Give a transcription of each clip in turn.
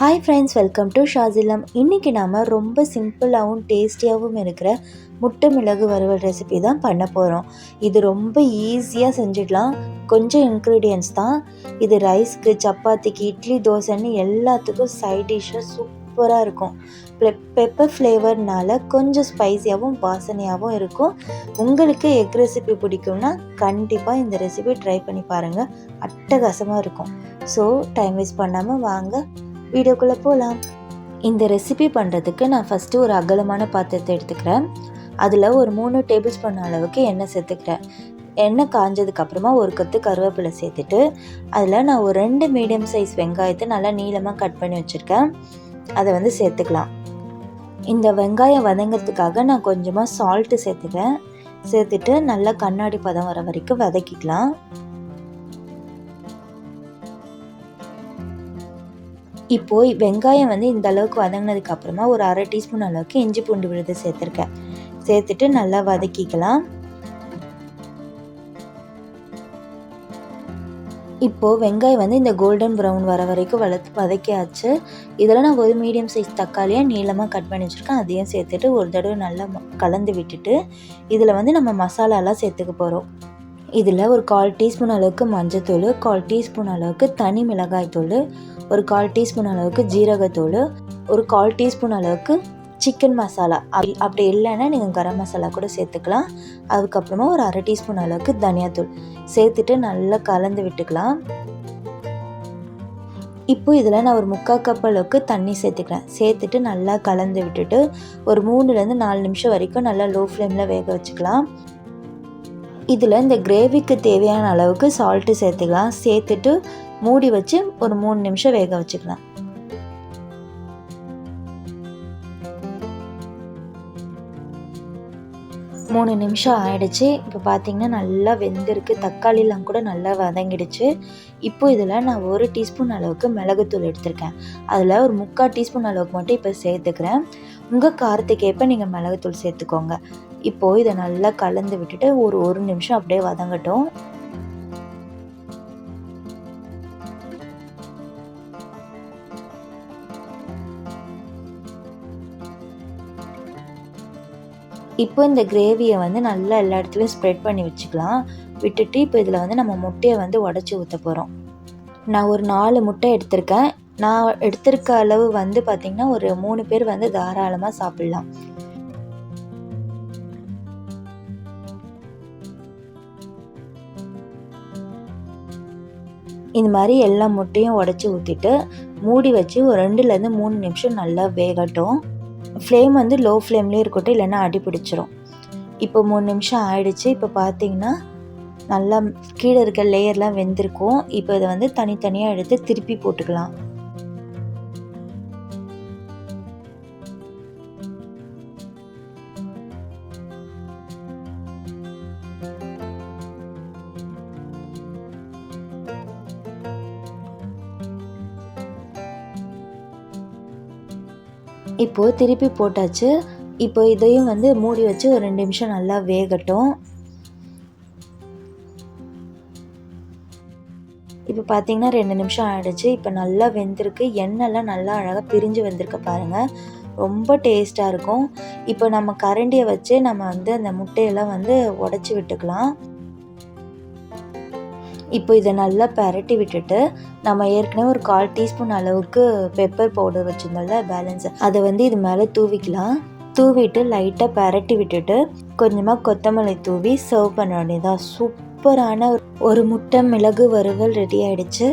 Hi friends, welcome to ஷாசிலம். இன்றைக்கி நாம் ரொம்ப சிம்பிளாகவும் டேஸ்டியாகவும் இருக்கிற முட்டை மிளகு வறுவல் ரெசிபி தான் பண்ண போகிறோம். இது ரொம்ப ஈஸியாக செஞ்சிடலாம். கொஞ்சம் இன்க்ரீடியன்ட்ஸ் தான். இது ரைஸ்க்கு, சப்பாத்திக்கு, இட்லி, தோசைன்னு எல்லாத்துக்கும் சைட் டிஷ்ஷாக சூப்பராக இருக்கும். பெப்பர் ஃப்ளேவர்னால கொஞ்சம் ஸ்பைஸியாகவும் வாசனையாகவும் இருக்கும். உங்களுக்கு எக் ரெசிபி பிடிக்கும்னா கண்டிப்பாக இந்த ரெசிபி ட்ரை பண்ணி பாருங்கள். அட்டகாசமாக இருக்கும். ஸோ டைம் வேஸ்ட் பண்ணாமல் வாங்க வீடியோக்குள்ளே போகலாம். இந்த ரெசிபி பண்ணுறதுக்கு நான் ஃபஸ்ட்டு ஒரு அகலமான பாத்திரத்தை எடுத்துக்கிறேன். அதில் ஒரு 3 டேபிள் ஸ்பூன் அளவுக்கு எண்ணெய் சேர்த்துக்கிறேன். எண்ணெய் காஞ்சதுக்கப்புறமா ஒரு கொத்து கருவேப்பிலை சேர்த்துட்டு அதில் நான் ஒரு 2 மீடியம் சைஸ் வெங்காயத்தை நல்லா நீளமாக கட் பண்ணி வச்சுருக்கேன். அதை சேர்த்துக்கலாம். இந்த வெங்காயம் வதங்கிறதுக்காக நான் கொஞ்சமாக சால்ட்டு சேர்த்துக்கிறேன். சேர்த்துட்டு நல்லா கண்ணாடி பதம் வர வரைக்கும் வதக்கிக்கலாம். இப்போது வெங்காயம் இந்த அளவுக்கு வதங்கினதுக்கு அப்புறமா ஒரு 1/2 டீஸ்பூன் அளவுக்கு இஞ்சி பூண்டு விழுது சேர்த்துருக்கேன். சேர்த்துட்டு நல்லா வதக்கிக்கலாம். இப்போது வெங்காயம் இந்த கோல்டன் ப்ரௌன் வர வரைக்கும் வதக்கியாச்சு. இதில் நான் ஒரு மீடியம் சைஸ் தக்காளியை நீளமாக கட் பண்ணி வச்சுருக்கேன். அதையும் சேர்த்துட்டு ஒரு தடவை நல்லா கலந்து விட்டுட்டு இதில் நம்ம மசாலாலாம் சேர்த்துக்க போகிறோம். இதில் ஒரு 1/4 டீஸ்பூன் அளவுக்கு மஞ்சத்தூள், 1/4 டீஸ்பூன் அளவுக்கு தனி மிளகாய் தூள், ஒரு 1/4 டீஸ்பூன் அளவுக்கு ஜீரகத்தூள், ஒரு 1/4 டீஸ்பூன் அளவுக்கு சிக்கன் மசாலா. அப்படி இல்லைன்னா நீங்கள் கரம் மசாலா கூட சேர்த்துக்கலாம். அதுக்கப்புறமா ஒரு 1/2 டீஸ்பூன் அளவுக்கு தனியாத்தூள் சேர்த்துட்டு நல்லா கலந்து விட்டுக்கலாம். இப்போ இதில் நான் ஒரு 3/4 கப் அளவுக்கு தண்ணி சேர்த்துக்கிறேன். சேர்த்துட்டு நல்லா கலந்து விட்டுட்டு ஒரு 3லேருந்து 4 நிமிஷம் வரைக்கும் நல்லா லோ ஃப்ளேமில் வேக வச்சுக்கலாம். இதில் இந்த கிரேவிக்கு தேவையான அளவுக்கு சால்ட்டு சேர்த்துக்கலாம். சேர்த்துட்டு மூடி வச்சு ஒரு 3 நிமிஷம் வேக வச்சுக்கலாம். மூணு நிமிஷம் ஆயிடுச்சு. இப்போ பார்த்தீங்கன்னா நல்லா வெந்திருக்கு. தக்காளிலாம் கூட நல்லா வதங்கிடுச்சு. இப்போ இதில் நான் 1 டீஸ்பூன் அளவுக்கு மிளகுத்தூள் எடுத்திருக்கேன். அதில் ஒரு 3/4 டீஸ்பூன் அளவுக்கு மட்டும் இப்போ சேர்த்துக்கிறேன். உங்கள் காரத்துக்கேற்ப நீங்கள் மிளகுத்தூள் சேர்த்துக்கோங்க. இப்போது இதை நல்லா கலந்து விட்டுட்டு ஒரு நிமிஷம் அப்படியே வதங்கட்டும். இப்போ இந்த கிரேவியை நல்லா எல்லா இடத்துலையும் ஸ்ப்ரெட் பண்ணி வச்சுக்கலாம். விட்டுட்டு இப்போ இதில் நம்ம முட்டையை உடச்சி ஊற்ற போகிறோம். நான் ஒரு 4 முட்டை எடுத்திருக்கேன். நான் எடுத்திருக்க அளவு பார்த்திங்கன்னா ஒரு 3 பேர் தாராளமாக சாப்பிட்லாம். இந்த மாதிரி எல்லா முட்டையும் உடச்சி ஊற்றிட்டு மூடி வச்சு ஒரு 2லேருந்து 3 நிமிஷம் நல்லா வேகட்டும். ஃப்ளேம் லோ ஃப்ளேம்லேயே இருக்கட்டும், இல்லைன்னா அடி பிடிச்சிரும். இப்போ 3 நிமிஷம் ஆயிடுச்சு. இப்போ பார்த்தீங்கன்னா நல்லா கீழே இருக்க லேயர்லாம் வெந்திருக்கும். இப்போ இதை தனித்தனியாக எடுத்து திருப்பி போட்டுக்கலாம். இப்போது திருப்பி போட்டாச்சு. இப்போ இதையும் மூடி வச்சு ஒரு 2 நிமிஷம் நல்லா வேகட்டும். இப்போ பார்த்தீங்கன்னா 2 நிமிஷம் ஆகிடுச்சு. இப்போ நல்லா வெந்திருக்கு. எண்ணெய்லாம் நல்லா அழகாக பிரிஞ்சு வந்திருக்க பாருங்கள். ரொம்ப டேஸ்ட்டாக இருக்கும். இப்போ நம்ம கரண்டியை வச்சு நம்ம அந்த முட்டையெல்லாம் உடச்சி விட்டுக்கலாம். இப்போ இதை நல்லா பரட்டி விட்டுட்டு நம்ம ஏற்கனவே ஒரு 1/4 டீஸ்பூன் அளவுக்கு பெப்பர் பவுடர் வச்சுருந்தோம்ல பேலன்ஸ், அதை இது மேலே தூவிக்கலாம். தூவிட்டு லைட்டாக பரட்டி விட்டுட்டு கொஞ்சமாக கொத்தமல்லி தூவி சர்வ் பண்ண வேண்டியதான். சூப்பரான ஒரு முட்டை மிளகு வறுவல் ரெடி ஆகிடுச்சு.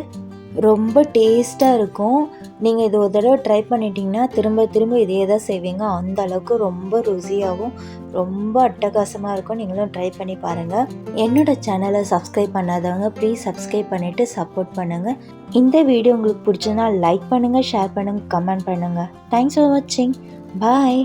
ரொம்ப டேஸ்ட்டாக இருக்கும். நீங்கள் இது ஒரு தடவை ட்ரை பண்ணிட்டீங்கன்னா திரும்ப திரும்ப இதே தான் செய்வீங்க. அந்த அளவுக்கு ரொம்ப ருசியாகவும் ரொம்ப அட்டகாசமாக இருக்கும். நீங்களும் ட்ரை பண்ணி பாருங்கள். என்னோடய சேனலை சப்ஸ்கிரைப் பண்ணாதவங்க ப்ளீஸ் சப்ஸ்கிரைப் பண்ணிவிட்டு சப்போர்ட் பண்ணுங்கள். இந்த வீடியோ உங்களுக்கு பிடிச்சதுன்னா லைக் பண்ணுங்கள், ஷேர் பண்ணுங்கள், கமெண்ட் பண்ணுங்கள். தேங்க்ஸ் ஃபார் வாட்சிங். பாய்.